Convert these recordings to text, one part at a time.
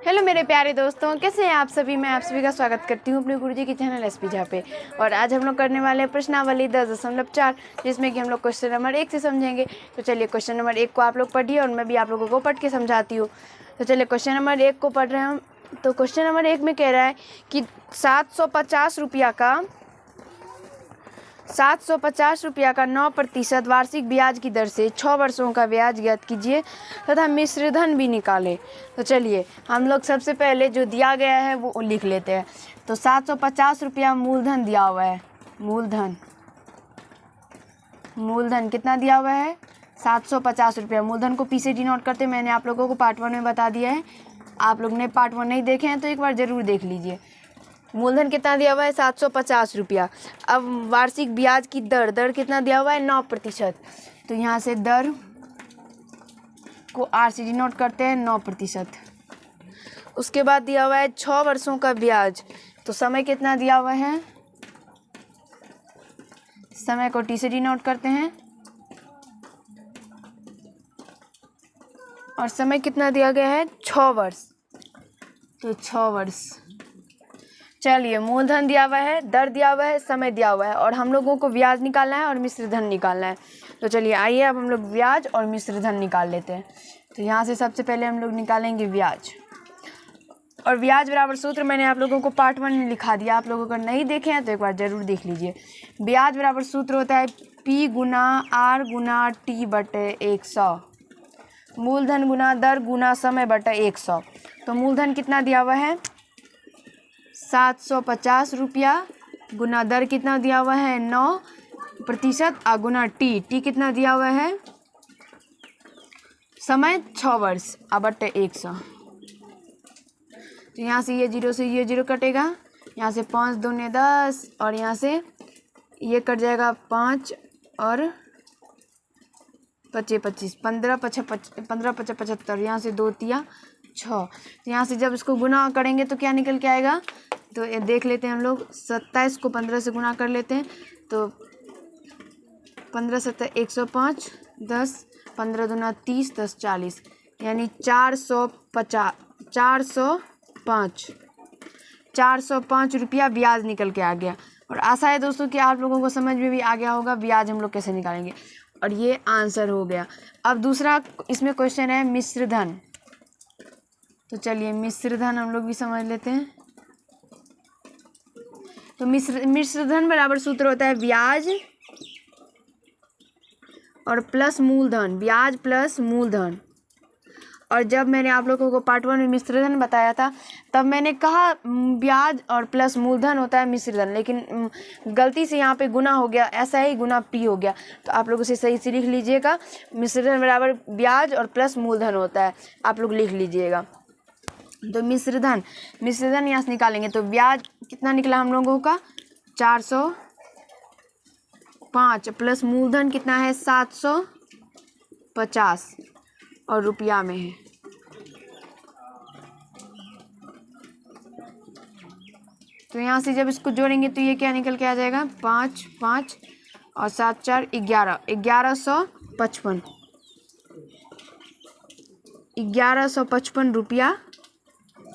Hello मेरे प्यारे दोस्तों, कैसे हैं आप सभी। मैं आप सभी का स्वागत करती हूं अपने गुरुजी की चैनल एसपी झा पे। और आज हम लोग करने वाले हैं प्रश्नावली 10.4, जिसमें कि हम लोग क्वेश्चन नंबर 1 से समझेंगे। तो चलिए क्वेश्चन नंबर 1 को आप लोग पढ़िए और मैं भी आप लोगों को पढ़ के समझाती हूँ। तो चलिए क्वेश्चन नंबर 1 को पढ़ रहे हैं हम। तो क्वेश्चन नंबर 1 में कह रहा है कि 750 रुपया का 9% वार्षिक ब्याज की दर से 6 वर्षों का ब्याज ज्ञात कीजिए तथा मिश्र धन भी निकालें। तो चलिए हम लोग सबसे पहले जो दिया गया है वो लिख लेते हैं। तो 750 रुपया मूलधन दिया हुआ है। मूलधन कितना दिया हुआ है? 750 रुपया। मूलधन को पीछे डिनोट करते मैंने आप लोगों को पार्ट 1 में बता दिया है। आप लोग ने पार्ट 1 नहीं देखे हैं तो एक बार ज़रूर देख लीजिए। मूलधन कितना दिया हुआ है? 750 रुपया। अब वार्षिक ब्याज की दर कितना दिया हुआ है? 9%। तो यहाँ से दर को आर से डिनोट करते हैं 9%। उसके बाद दिया हुआ है 6 वर्षों का ब्याज। तो समय कितना दिया हुआ है? समय को टी से डिनोट करते हैं और समय कितना दिया गया है? 6 वर्ष। तो 6 वर्ष। चलिए मूलधन दिया हुआ है, दर दिया हुआ है, समय दिया हुआ है और हम लोगों को ब्याज निकालना है और मिश्र धन निकालना है। तो चलिए आइए अब हम लोग ब्याज और मिश्र धन निकाल लेते हैं। तो यहाँ से सबसे पहले हम लोग निकालेंगे ब्याज। और ब्याज बराबर सूत्र मैंने आप लोगों को पार्ट 1 में लिखा दिया। आप लोगों को नहीं देखे हैं तो एक बार ज़रूर देख लीजिए। ब्याज बराबर सूत्र होता है P गुना R गुना T बटे 100। मूलधन गुना दर गुना समय बटे 100। तो मूलधन कितना दिया हुआ है? 750 रुपया गुना दर कितना दिया हुआ है? 9% और गुना टी कितना दिया हुआ है? समय 6 वर्ष और बटे 100। तो यहाँ से ये 0 से ये 0 कटेगा। यहाँ से 5 दूने 10 और यहाँ से ये कट जाएगा 5 और 25 25 15 5 75। यहाँ से 2 तिया 6। तो यहाँ से जब इसको गुना करेंगे तो क्या निकल के आएगा? तो ये देख लेते हैं हम लोग। 27 को 15 से गुना कर लेते हैं। तो 15 7 105 10 15 दूना 30 10 40 यानी 405 रुपया ब्याज निकल के आ गया। और आशा है दोस्तों कि आप लोगों को समझ में भी आ गया होगा ब्याज हम लोग कैसे निकालेंगे। और ये आंसर हो गया। अब दूसरा इसमें क्वेश्चन है मिश्र धन। तो चलिए मिश्र धन हम लोग भी समझ लेते हैं। तो मिश्र धन बराबर सूत्र होता है ब्याज और प्लस मूलधन। ब्याज प्लस मूलधन। और जब मैंने आप लोगों को पार्ट 1 में मिश्र धन बताया था तब मैंने कहा ब्याज और प्लस मूलधन होता है मिश्र धन, लेकिन गलती से यहाँ पे गुना हो गया। ऐसा ही गुना पी हो गया। तो आप लोग उसे सही से लिख लीजिएगा। मिश्र धन बराबर ब्याज और प्लस मूलधन होता है। आप लोग लिख लीजिएगा। तो मिश्र धन यहाँ से निकालेंगे तो ब्याज कितना निकला हम लोगों का? 405 प्लस मूलधन कितना है? 750 और रुपया में है। तो यहाँ से जब इसको जोड़ेंगे तो ये क्या निकल के आ जाएगा? 5 5 और 7 4 11 1155 रुपया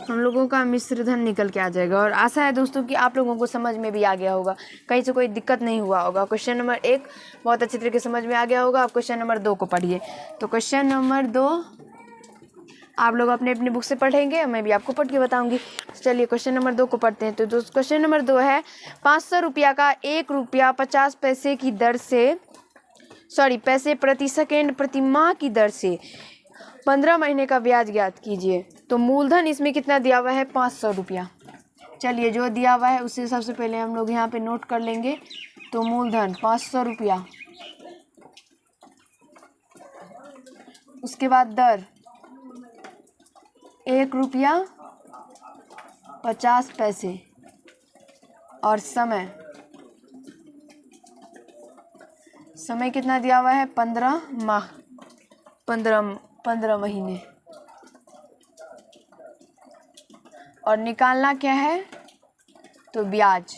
हम लोगों का मिश्र धन निकल के आ जाएगा। और आशा है दोस्तों कि आप लोगों को समझ में भी आ गया होगा, कहीं से कोई दिक्कत नहीं हुआ होगा। क्वेश्चन नंबर 1 बहुत अच्छी तरीके से समझ में आ गया होगा। आप क्वेश्चन नंबर 2 को पढ़िए। तो क्वेश्चन नंबर 2 आप लोग अपने अपने बुक से पढ़ेंगे, मैं भी आपको पढ़ के बताऊंगी। चलिए क्वेश्चन नंबर 2 को पढ़ते हैं। तो क्वेश्चन नंबर 2 है 500 रुपया का 1 रुपया 50 पैसे की दर से पैसे प्रति सेकेंड प्रति माह की दर से 15 महीने का ब्याज ज्ञात कीजिए। तो मूलधन इसमें कितना दिया हुआ है? 500 रुपया। चलिए जो दिया हुआ है उससे सबसे पहले हम लोग यहाँ पे नोट कर लेंगे। तो मूलधन 500 रुपया। उसके बाद दर 1 रुपया 50 पैसे और समय कितना दिया हुआ है? 15 माह 15 महीने। और निकालना क्या है? तो ब्याज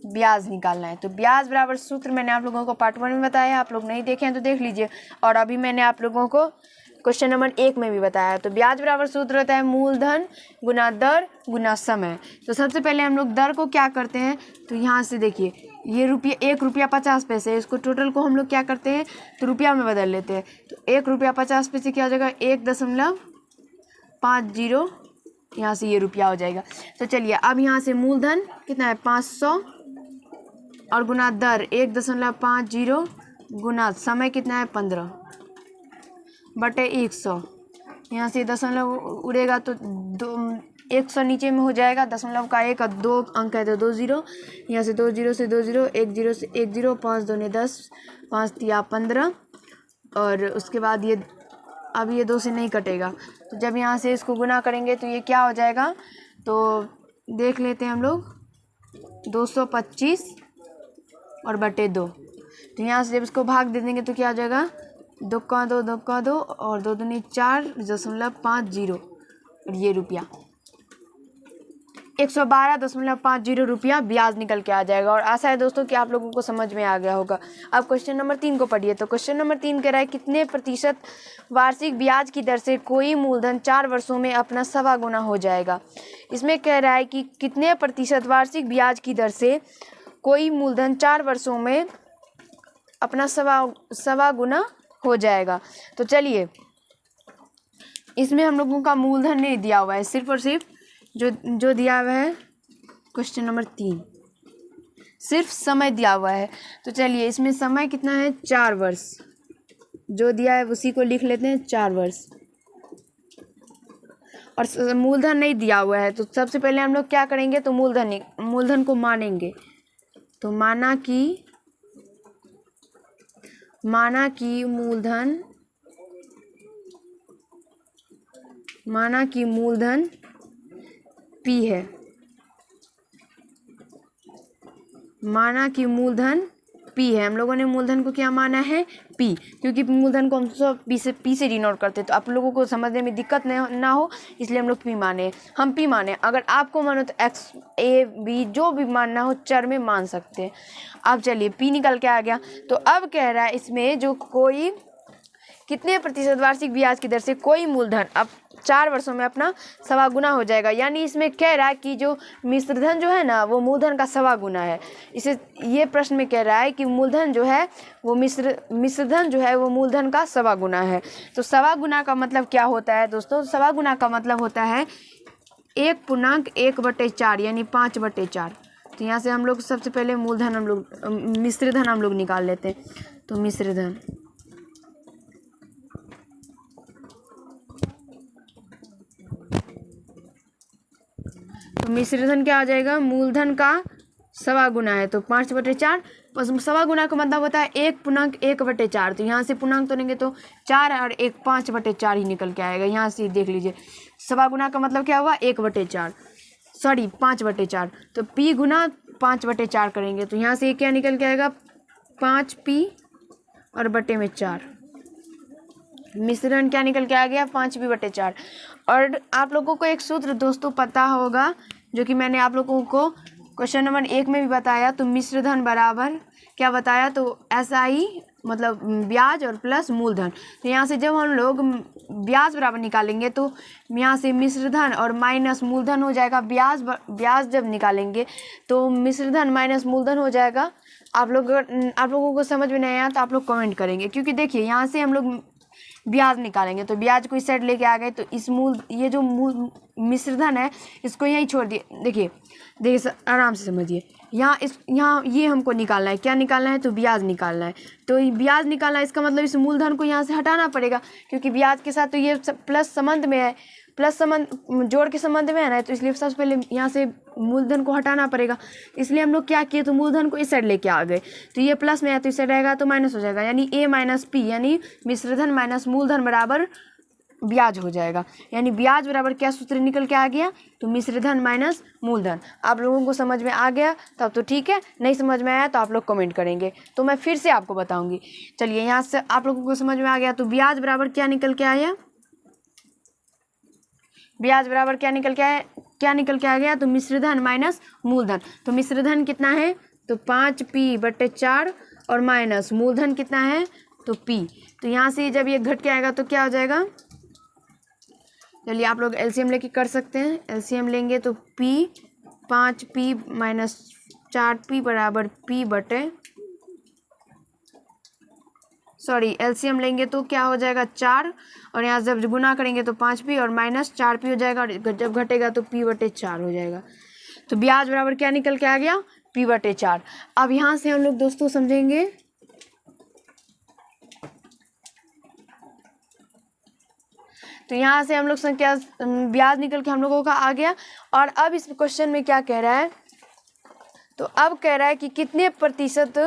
ब्याज निकालना है। तो ब्याज बराबर सूत्र मैंने आप लोगों को पार्ट 1 में बताया। आप लोग नहीं देखे हैं तो देख लीजिए। और अभी मैंने आप लोगों को क्वेश्चन नंबर 1 में भी बताया। तो ब्याज बराबर सूत्र होता है मूलधन गुना दर गुना समय। तो सबसे पहले हम लोग दर को क्या करते हैं, तो यहाँ से देखिए ये रुपये 1 रुपया 50 पैसे, इसको टोटल को हम लोग क्या करते हैं तो रुपया में बदल लेते हैं। तो 1 रुपया 50 पैसे क्या हो जाएगा 1.50, यहाँ से ये रुपया हो जाएगा। तो चलिए अब यहाँ से मूलधन कितना है 500 और गुना दर 1.50 गुना समय कितना है 15/100। यहाँ से दशमलव उड़ेगा तो 100 नीचे में हो जाएगा, दशमलव का 1 और 2 अंक है तो 2 0, यहाँ से 2 0 से 2 0, 1 0 से 1 0, 5 2 10, 5 3 15 और उसके बाद ये अब ये 2 से नहीं कटेगा। तो जब यहाँ से इसको गुना करेंगे तो ये क्या हो जाएगा, तो देख लेते हैं हम लोग 225 और बटे 2। तो यहाँ से जब इसको भाग दे देंगे तो क्या हो जाएगा 2 का 2 2 का 2 और 2 दूनी 4.50 और ये रुपया 112.50 रुपया ब्याज निकल के आ जाएगा। और आशा है दोस्तों कि आप लोगों को समझ में आ गया होगा। अब क्वेश्चन नंबर 3 को पढ़िए। तो क्वेश्चन नंबर 3 कह रहा है कितने प्रतिशत वार्षिक ब्याज की दर से कोई मूलधन 4 वर्षों में अपना 1.25 गुना हो जाएगा। इसमें कह रहा है कि कितने प्रतिशत वार्षिक ब्याज की दर से कोई मूलधन 4 वर्षों में अपना 1.25 गुना हो जाएगा। तो चलिए इसमें हम लोगों का मूलधन नहीं दिया हुआ है, सिर्फ और सिर्फ जो दिया हुआ है क्वेश्चन नंबर 3 सिर्फ समय दिया हुआ है। तो चलिए इसमें समय कितना है 4 वर्ष, जो दिया है उसी को लिख लेते हैं 4 वर्ष, और मूलधन नहीं दिया हुआ है। तो सबसे पहले हम लोग क्या करेंगे तो मूलधन को मानेंगे। तो माना कि मूलधन P है, माना कि मूलधन P है। हम लोगों ने मूलधन को क्या माना है P, क्योंकि मूलधन को हम सब P से डिनोट करते हैं। तो आप लोगों को समझने में दिक्कत ना हो इसलिए हम लोग P माने, हम P माने। अगर आपको मानो तो X A B जो भी मानना हो चर में मान सकते हैं। अब चलिए P निकल के आ गया। तो अब कह रहा है इसमें जो कोई कितने प्रतिशत वार्षिक ब्याज की दर से कोई मूलधन अब 4 वर्षों में अपना 1.25 गुना हो जाएगा। यानी इसमें कह रहा है कि जो मिश्रधन जो है ना वो मूलधन का 1.25 गुना है। इसे ये प्रश्न में कह रहा है कि मूलधन जो है वो मिश्रधन जो है वो मूलधन का 1.25 गुना है। तो 1.25 गुना का मतलब क्या होता है दोस्तों, 1.25 गुना का मतलब होता है 1.1/4 यानी 5/4। तो यहाँ से हम लोग सबसे पहले मिश्रधन हम लोग निकाल लेते हैं। तो मिश्रधन क्या आ जाएगा, मूलधन का 1.25 गुना है तो 5/4। 1.25 गुना का मतलब होता है 1.1/4। तो यहाँ से पूर्णांक तोड़ेंगे तो 4 और 1 5/4 ही निकल के आएगा। यहाँ से देख लीजिए 1.25 गुना का मतलब क्या हुआ 5/4। तो P गुना 5/4 करेंगे तो यहाँ से क्या निकल के आएगा 5P और बटे में 4। मिश्रण क्या निकल के आ गया 5P/4। और आप लोगों को एक सूत्र दोस्तों पता होगा जो कि मैंने आप लोगों को क्वेश्चन नंबर 1 में भी बताया। तो मिश्रधन बराबर क्या बताया, तो SI मतलब ब्याज और प्लस मूलधन। तो यहाँ से जब हम लोग ब्याज बराबर निकालेंगे तो यहाँ से मिश्रधन और माइनस मूलधन हो जाएगा। ब्याज जब निकालेंगे तो मिश्रधन माइनस मूलधन हो जाएगा। आप लोगों को समझ में नहीं आया तो आप लोग कमेंट करेंगे, क्योंकि देखिए यहाँ से हम लोग ब्याज निकालेंगे तो ब्याज को इस साइड लेके आ गए। तो ये जो मिश्रधन है इसको यहीं छोड़ दिए। देखिए आराम से समझिए। यहाँ ये हमको निकालना है, क्या निकालना है तो ब्याज निकालना है। तो ब्याज निकालना है इसका मतलब इस मूलधन को यहाँ से हटाना पड़ेगा, क्योंकि ब्याज के साथ तो ये प्लस संबंध में है, प्लस संबंध जोड़ के संबंध में है ना। तो इसलिए सबसे पहले यहाँ से मूलधन को हटाना पड़ेगा। इसलिए हम लोग क्या किए तो मूलधन को इस साइड लेके आ गए। तो ये प्लस में है तो इस साइड रहेगा तो माइनस हो जाएगा, यानी A माइनस P यानी मिश्रधन माइनस मूलधन बराबर ब्याज हो जाएगा। यानी ब्याज बराबर क्या सूत्र निकल के आ गया तो मिश्रधन माइनस मूलधन। आप लोगों को समझ में आ गया तब तो ठीक है, नहीं समझ में आया तो आप लोग कमेंट करेंगे तो मैं फिर से आपको बताऊंगी। चलिए यहाँ से आप लोगों को समझ में आ गया। तो ब्याज बराबर क्या निकल के आया, ब्याज बराबर क्या निकल के आ गया तो मिश्रधन माइनस मूलधन। तो मिश्रधन कितना है तो 5P/4 और माइनस मूलधन कितना है तो P। तो यहाँ से जब ये घट के आएगा तो क्या हो जाएगा, चलिए आप लोग एलसीएम लेके कर सकते हैं। एलसीएम लेंगे तो P 5P माइनस 4P बराबर P बटे, सॉरी एलसीएम लेंगे तो क्या हो जाएगा 4, और यहाँ जब गुना करेंगे तो 5P और माइनस 4P हो जाएगा, और जब घटेगा तो P बटे 4 हो जाएगा। तो ब्याज बराबर क्या निकल के आ गया, P बटे 4। अब यहाँ से हम लोग दोस्तों समझेंगे, तो यहाँ से हम लोग संख्या ब्याज निकल के हम लोगों का आ गया। और अब इस क्वेश्चन में क्या कह रहा है, तो अब कह रहा है कि कितने प्रतिशत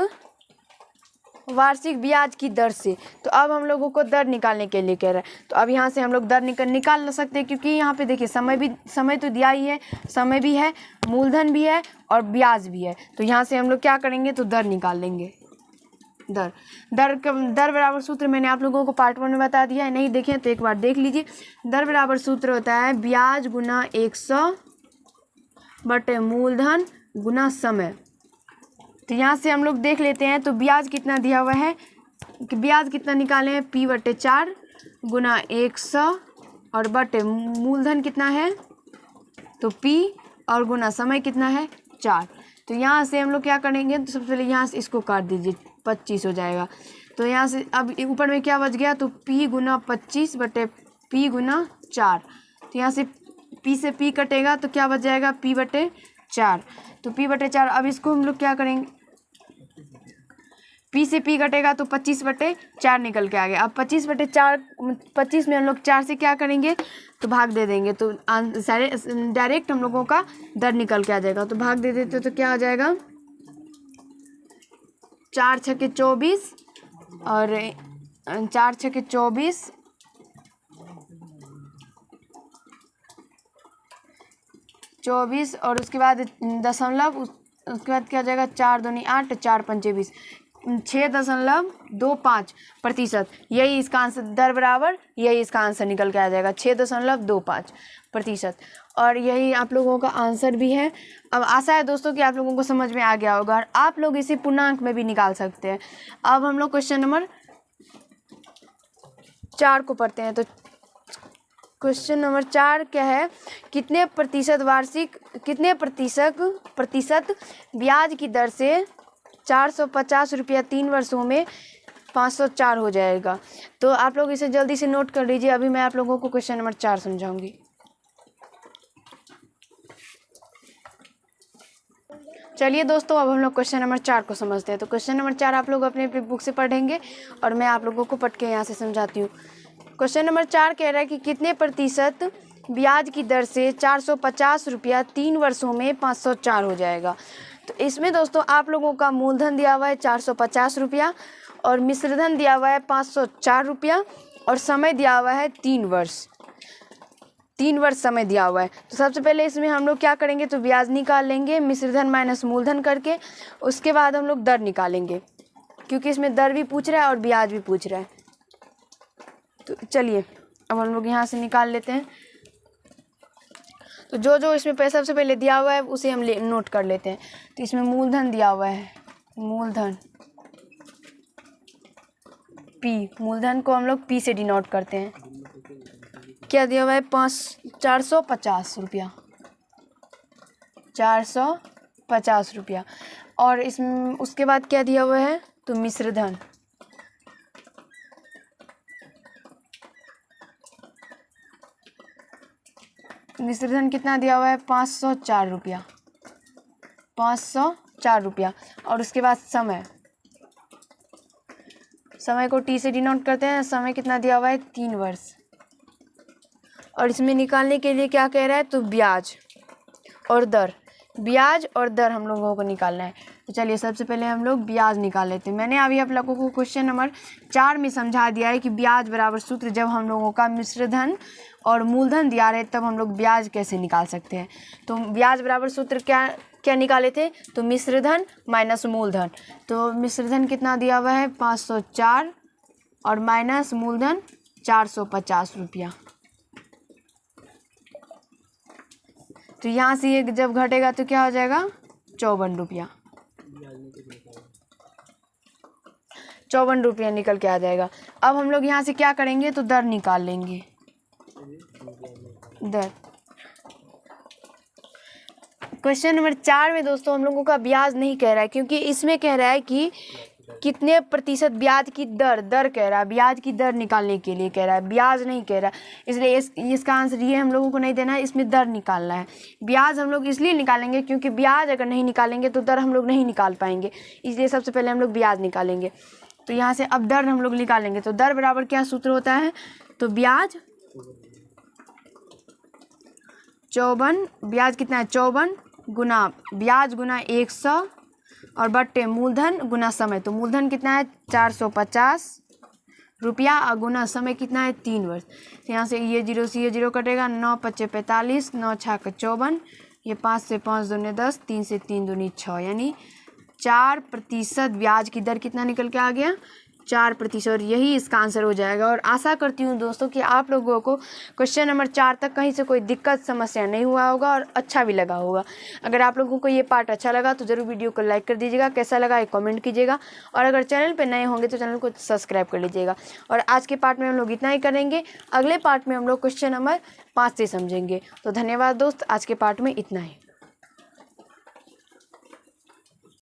वार्षिक ब्याज की दर से। तो अब हम लोगों को दर निकालने के लिए कह रहा है। तो अब यहाँ से हम लोग दर निकाल सकते हैं, क्योंकि यहाँ पे देखिए समय तो दिया ही है, समय भी है, मूलधन भी है और ब्याज भी है। तो यहाँ से हम लोग क्या करेंगे, तो दर निकाल लेंगे। दर बराबर सूत्र मैंने आप लोगों को पार्ट 1 में बता दिया है, नहीं देखें तो एक बार देख लीजिए। दर बराबर सूत्र होता है ब्याज गुना 100 बटे मूलधन गुना समय। तो यहाँ से हम लोग देख लेते हैं, तो ब्याज कितना दिया हुआ है, कि ब्याज कितना निकाले हैं, P बटे 4 गुना 100 और बटे मूलधन कितना है, तो P और गुना समय कितना है 4। तो यहाँ से हम लोग क्या करेंगे, तो सबसे पहले यहाँ से इसको काट दीजिए, 25 हो जाएगा। तो यहाँ से अब ऊपर में क्या बच गया, तो P गुना 25 बटे P गुना 4। तो यहाँ से P से P कटेगा तो क्या बच जाएगा, P बटे 4। तो P बटे 4, अब इसको हम लोग क्या करेंगे, P से P कटेगा तो 25 बटे 4 निकल के आ गया। अब 25 बटे 4, 25 में हम लोग 4 से क्या करेंगे, तो भाग दे देंगे, तो डायरेक्ट हम लोगों का दर निकल के आ जाएगा। तो भाग दे देते तो क्या हो जाएगा, 4 छके 24 और 4 छके 24 और उसके बाद दशमलव, उसके बाद क्या हो जाएगा, 4 दूनी 8, 4 पंचे 20, 6.25%। यही इसका आंसर, दर बराबर यही इसका आंसर निकल के आ जाएगा, 6.25%। और यही आप लोगों का आंसर भी है। अब आशा है दोस्तों कि आप लोगों को समझ में आ गया होगा, और आप लोग इसे पूर्णांक में भी निकाल सकते हैं। अब हम लोग क्वेश्चन नंबर 4 को पढ़ते हैं। तो क्वेश्चन नंबर 4 क्या है, कितने प्रतिशत ब्याज की दर से 450 रुपया 3 वर्षों में 504 हो जाएगा। तो आप लोग इसे जल्दी से नोट कर लीजिए, अभी मैं आप लोगों को क्वेश्चन नंबर 4 समझाऊंगी। चलिए दोस्तों, अब हम लोग क्वेश्चन नंबर 4 को समझते हैं। तो क्वेश्चन नंबर 4 आप लोग अपने बुक से पढ़ेंगे और मैं आप लोगों को पढ़ के यहाँ से समझाती हूँ। क्वेश्चन नंबर 4 कह रहा है कि कितने प्रतिशत ब्याज की दर से 450 रुपया 3 वर्षों में 504 हो जाएगा। तो इसमें दोस्तों आप लोगों का मूलधन दिया हुआ है 450 रुपया, और मिश्रधन दिया हुआ है 504 रुपया, और समय दिया हुआ है 3 वर्ष समय दिया हुआ है। तो सबसे पहले इसमें हम लोग क्या करेंगे, तो ब्याज निकाल लेंगे, मिश्रधन माइनस मूलधन करके। उसके बाद हम लोग दर निकालेंगे, क्योंकि इसमें दर भी पूछ रहा है और ब्याज भी पूछ रहा है। तो चलिए अब हम लोग यहाँ से निकाल लेते हैं। तो जो इसमें पैसा सबसे पहले दिया हुआ है उसे हम नोट कर लेते हैं। तो इसमें मूलधन दिया हुआ है, मूलधन P, मूलधन को हम लोग P से डिनोट करते हैं। क्या दिया हुआ है, 450 रुपया, 450 रुपया। और इसमें उसके बाद क्या दिया हुआ है, तो मिश्रधन, मिश्रधन कितना दिया हुआ है, 504 रुपया, 504 रुपया। और उसके बाद समय को T से डिनोट करते हैं। समय कितना दिया हुआ है, 3 वर्ष। और इसमें निकालने के लिए क्या कह रहा है, तो ब्याज और दर हम लोगों को निकालना है। तो चलिए सबसे पहले हम लोग ब्याज निकाल लेते हैं। मैंने अभी आप लोगों को क्वेश्चन नंबर 4 में समझा दिया है कि ब्याज बराबर सूत्र, जब हम लोगों का मिश्रधन और मूलधन दिया रहे तब हम लोग ब्याज कैसे निकाल सकते हैं। तो ब्याज बराबर सूत्र क्या निकाले थे, तो मिश्रधन माइनस मूलधन। तो मिश्रधन कितना दिया हुआ है, 504 और माइनस मूलधन 450 रुपया। तो यहाँ से ये जब घटेगा तो क्या हो जाएगा, 54 रुपया। 54 रुपया निकल के आ जाएगा। अब हम लोग यहाँ से क्या करेंगे तो दर निकाल लेंगे। दर क्वेश्चन नंबर 4 में दोस्तों हम लोगों का ब्याज नहीं कह रहा है, क्योंकि इसमें कह रहा है कि कितने प्रतिशत ब्याज की दर कह रहा है, ब्याज की दर निकालने के लिए कह रहा है, ब्याज नहीं कह रहा है। इसलिए इसका आंसर ये हम लोगों को नहीं देना है, इसमें दर निकालना है। ब्याज हम लोग इसलिए निकालेंगे क्योंकि ब्याज अगर नहीं निकालेंगे तो दर हम लोग नहीं निकाल पाएंगे, इसलिए सबसे पहले हम लोग ब्याज निकालेंगे। तो यहाँ से अब दर हम लोग निकालेंगे, तो दर बराबर क्या सूत्र होता है, तो ब्याज 54, ब्याज कितना है 54 गुना ब्याज गुना 100 और बट्टे मूलधन गुना समय। तो मूलधन कितना है 450 रुपया और गुना समय कितना है 3 वर्ष। तो यहाँ से ये 0 से ये 0 कटेगा, 9 5 45, 9 6 54, ये 5 से 5 दूनी 10, 3 से 3 दूनी 6, यानी 4% ब्याज की दर कितना निकल के आ गया 4%, और यही इसका आंसर हो जाएगा। और आशा करती हूँ दोस्तों कि आप लोगों को क्वेश्चन नंबर 4 तक कहीं से कोई दिक्कत समस्या नहीं हुआ होगा और अच्छा भी लगा होगा। अगर आप लोगों को ये पार्ट अच्छा लगा तो ज़रूर वीडियो को लाइक कर दीजिएगा, कैसा लगा एक कमेंट कीजिएगा, और अगर चैनल पर नए होंगे तो चैनल को सब्सक्राइब कर लीजिएगा। और आज के पार्ट में हम लोग इतना ही करेंगे, अगले पार्ट में हम लोग क्वेश्चन नंबर 5 से समझेंगे। तो धन्यवाद दोस्त, आज के पार्ट में इतना ही।